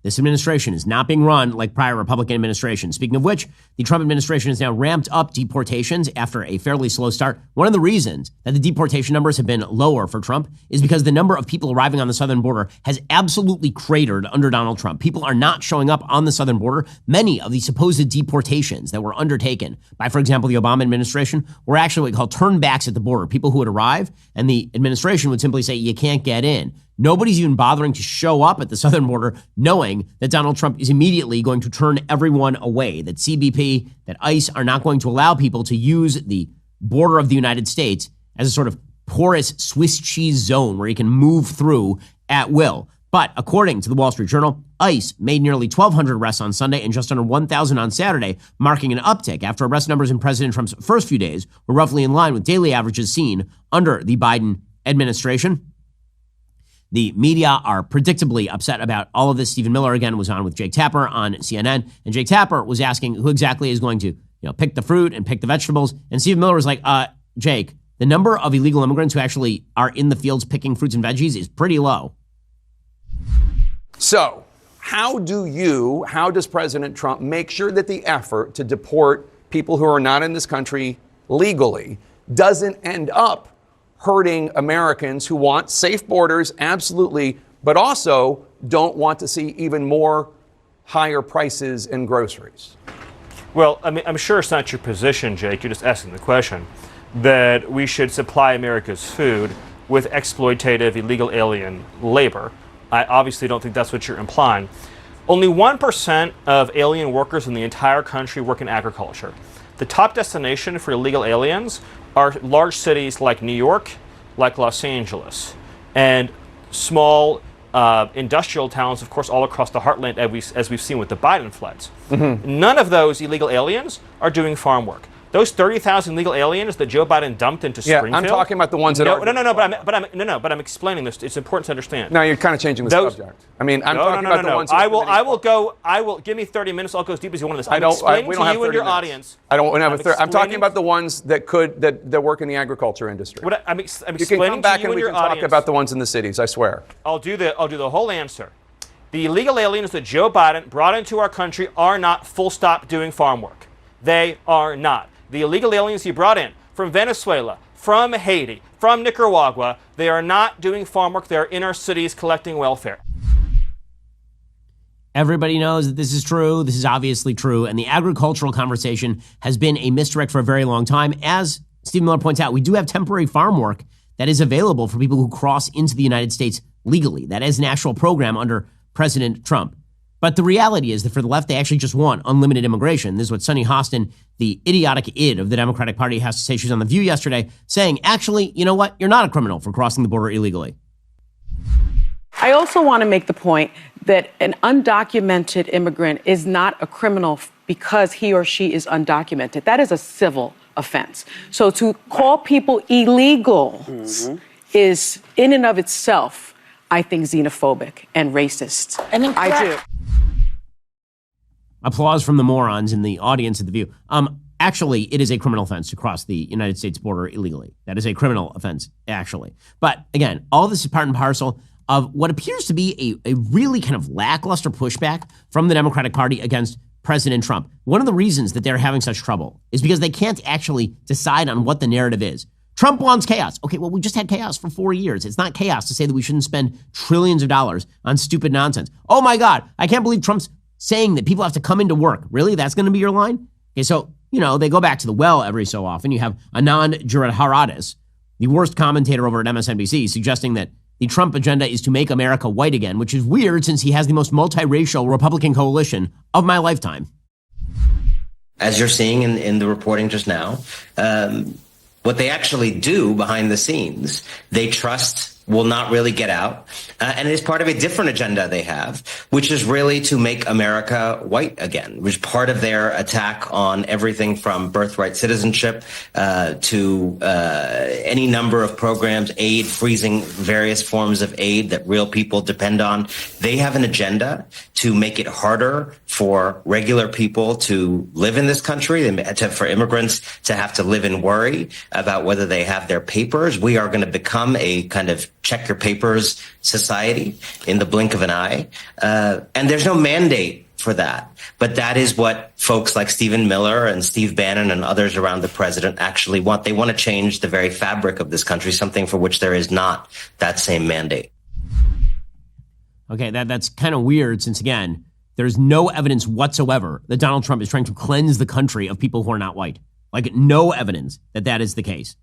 this administration is not being run like prior Republican administrations. Speaking of which, the Trump administration has now ramped up deportations after a fairly slow start. One of the reasons that the deportation numbers have been lower for Trump is because the number of people arriving on the southern border has absolutely cratered under Donald Trump. People are not showing up on the southern border. Many of the supposed deportations that were undertaken by, for example, the Obama administration were actually what we call turnbacks at the border. People who would arrive and the administration would simply say, you can't get in. Nobody's even bothering to show up at the southern border knowing that Donald Trump is immediately going to turn everyone away, that CBP, that ICE are not going to allow people to use the border of the United States as a sort of porous Swiss cheese zone where you can move through at will. But according to the Wall Street Journal, ICE made nearly 1,200 arrests on Sunday and just under 1,000 on Saturday, marking an uptick after arrest numbers in President Trump's first few days were roughly in line with daily averages seen under the Biden administration. The media are predictably upset about all of this. Stephen Miller, again, was on with Jake Tapper on CNN, and Jake Tapper was asking who exactly is going to, pick the fruit and pick the vegetables. And Stephen Miller was like, Jake, the number of illegal immigrants who actually are in the fields picking fruits and veggies is pretty low. So, how does President Trump make sure that the effort to deport people who are not in this country legally doesn't end up hurting Americans who want safe borders, absolutely, but also don't want to see even more higher prices in groceries? Well, I mean, I'm sure it's not your position, Jake, you're just asking the question, that we should supply America's food with exploitative illegal alien labor. I obviously don't think that's what you're implying. Only 1% of alien workers in the entire country work in agriculture. The top destination for illegal aliens are large cities like New York, like Los Angeles, and small industrial towns, of course, all across the heartland, as we've seen with the Biden floods. Mm-hmm. None of those illegal aliens are doing farm work. Those 30,000 illegal aliens that Joe Biden dumped into Springfield. I'm talking about the ones that are. But I'm explaining this. It's important to understand. No, you're kind of changing the subject. I mean, I'm talking about the ones. I will give me 30 minutes. I'll go as deep as you want on this. I'm explaining to you and your audience. I don't have I'm talking about the ones that work in the agriculture industry. I'm explaining you can come back to you and we your can audience. talk about the ones in the cities. I swear. I'll do the whole answer. The illegal aliens that Joe Biden brought into our country are not full stop doing farm work. They are not. The illegal aliens he brought in from Venezuela, from Haiti, from Nicaragua, they are not doing farm work. They are in our cities collecting welfare. Everybody knows that this is true. This is obviously true. And the agricultural conversation has been a misdirect for a very long time. As Stephen Miller points out, we do have temporary farm work that is available for people who cross into the United States legally. That is an actual program under President Trump. But the reality is that for the left, they actually just want unlimited immigration. This is what Sunny Hostin, the idiotic id of the Democratic Party, has to say. She was on The View yesterday saying, actually, you know what? You're not a criminal for crossing the border illegally. I also want to make the point that an undocumented immigrant is not a criminal because he or she is undocumented. That is a civil offense. So to call people illegals is, in and of itself, I think, xenophobic and racist. I do. Applause from the morons in the audience at The View. Actually, it is a criminal offense to cross the United States border illegally. That is a criminal offense, actually. But again, all this is part and parcel of what appears to be a really kind of lackluster pushback from the Democratic Party against President Trump. One of the reasons that they're having such trouble is because they can't actually decide on what the narrative is. Trump wants chaos. Okay, well, we just had chaos for 4 years. It's not chaos to say that we shouldn't spend trillions of dollars on stupid nonsense. Oh my God, I can't believe Trump's saying that people have to come into work. Really? That's going to be your line? Okay, so, they go back to the well every so often. You have Anand Giridharadas, the worst commentator over at MSNBC, suggesting that the Trump agenda is to make America white again, which is weird since he has the most multiracial Republican coalition of my lifetime. As you're seeing in the reporting just now, what they actually do behind the scenes, they trust will not really get out. And it is part of a different agenda they have, which is really to make America white again, which is part of their attack on everything from birthright citizenship to any number of programs, aid, freezing various forms of aid that real people depend on. They have an agenda to make it harder for regular people to live in this country, for immigrants to have to live in worry about whether they have their papers. We are going to become a kind of check your papers society in the blink of an eye. And there's no mandate for that. But that is what folks like Stephen Miller and Steve Bannon and others around the president actually want. They want to change the very fabric of this country, something for which there is not that same mandate. Okay, that's kind of weird since, again, there's no evidence whatsoever that Donald Trump is trying to cleanse the country of people who are not white. Like, no evidence that that is the case.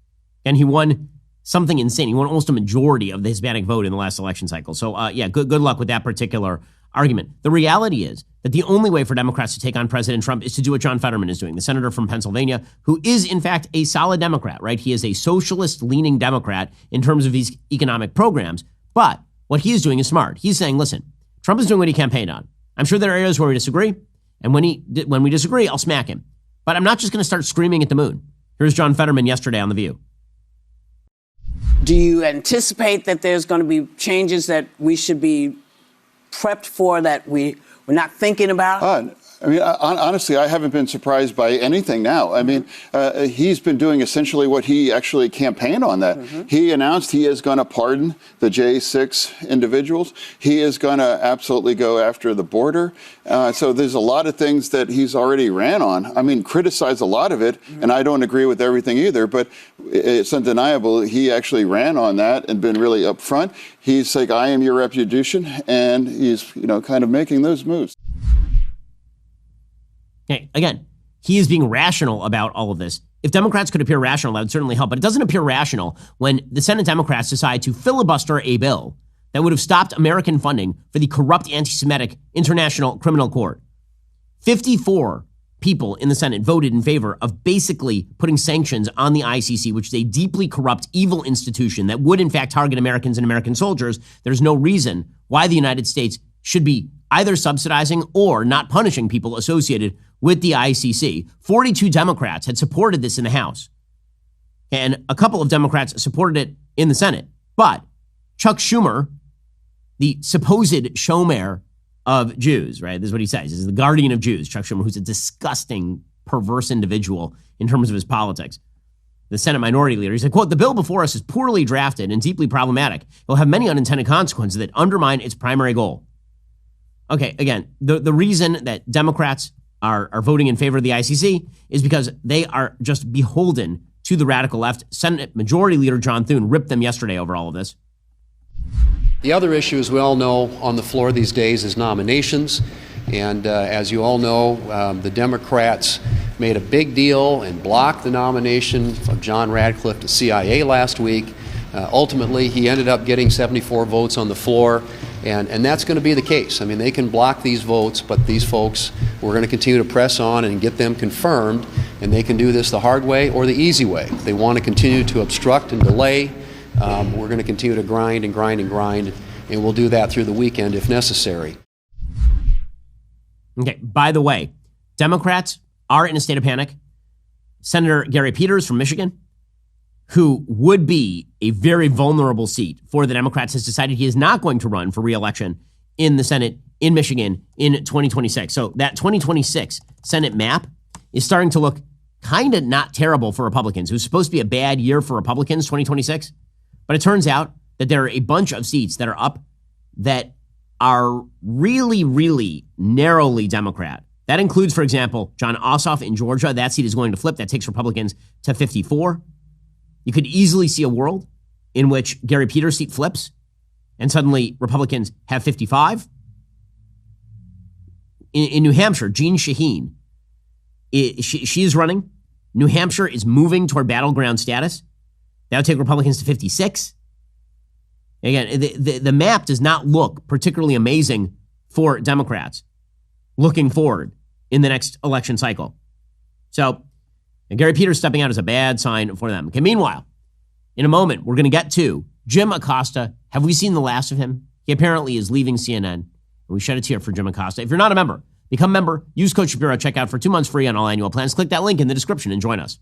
And he won something insane. He won almost a majority of the Hispanic vote in the last election cycle. So, good luck with that particular argument. The reality is that the only way for Democrats to take on President Trump is to do what John Fetterman is doing, the senator from Pennsylvania, who is, in fact, a solid Democrat, right? He is a socialist-leaning Democrat in terms of these economic programs. But what he is doing is smart. He's saying, listen, Trump is doing what he campaigned on. I'm sure there are areas where we disagree. And when we disagree, I'll smack him. But I'm not just going to start screaming at the moon. Here's John Fetterman yesterday on The View. Do you anticipate that there's going to be changes that we should be prepped for that we're not thinking about? Honestly, I haven't been surprised by anything now. I mean, he's been doing essentially what he actually campaigned on that. He announced he is going to pardon the J6 individuals. He is going to absolutely go after the border. So there's a lot of things that he's already ran on. I mean, criticize a lot of it, and I don't agree with everything either, but it's undeniable he actually ran on that and been really upfront. He's like, I am your reputation, and he's, kind of making those moves. Okay, again, he is being rational about all of this. If Democrats could appear rational, that would certainly help. But it doesn't appear rational when the Senate Democrats decide to filibuster a bill that would have stopped American funding for the corrupt anti-Semitic International Criminal Court. 54 people in the Senate voted in favor of basically putting sanctions on the ICC, which is a deeply corrupt, evil institution that would, in fact, target Americans and American soldiers. There's no reason why the United States should be either subsidizing or not punishing people associated with the ICC. 42 Democrats had supported this in the House, and a couple of Democrats supported it in the Senate. But Chuck Schumer, the supposed shomer of Jews, right? This is what he says. He's the guardian of Jews, Chuck Schumer, who's a disgusting, perverse individual in terms of his politics. The Senate Minority Leader, he said, quote, the bill before us is poorly drafted and deeply problematic. It will have many unintended consequences that undermine its primary goal. Okay, again, the reason that Democrats are voting in favor of the ICC is because they are just beholden to the radical left. Senate Majority Leader John Thune ripped them yesterday over all of this. The other issue, as we all know, on the floor these days is nominations. And as you all know, the Democrats made a big deal and blocked the nomination of John Radcliffe to CIA last week. Ultimately, he ended up getting 74 votes on the floor, and that's going to be the case. I mean, they can block these votes, but these folks, we're going to continue to press on and get them confirmed, and they can do this the hard way or the easy way. If they want to continue to obstruct and delay, we're going to continue to grind and grind and grind, and we'll do that through the weekend if necessary. Okay, by the way, Democrats are in a state of panic. Senator Gary Peters from Michigan, who would be a very vulnerable seat for the Democrats, has decided he is not going to run for re-election in the Senate in Michigan in 2026. So that 2026 Senate map is starting to look kind of not terrible for Republicans. It was supposed to be a bad year for Republicans, 2026. But it turns out that there are a bunch of seats that are up that are really, really narrowly Democrat. That includes, for example, John Ossoff in Georgia. That seat is going to flip. That takes Republicans to 54. You could easily see a world in which Gary Peters' seat flips and suddenly Republicans have 55. In New Hampshire, Jean Shaheen, she is running. New Hampshire is moving toward battleground status. That would take Republicans to 56. Again, the map does not look particularly amazing for Democrats looking forward in the next election cycle. So Gary Peters stepping out is a bad sign for them. Okay, meanwhile, in a moment, we're going to get to Jim Acosta. Have we seen the last of him? He apparently is leaving CNN, and we shed a tear for Jim Acosta. If you're not a member, become a member. Use code Shapiro. Check out for 2 months free on all annual plans. Click that link in the description and join us.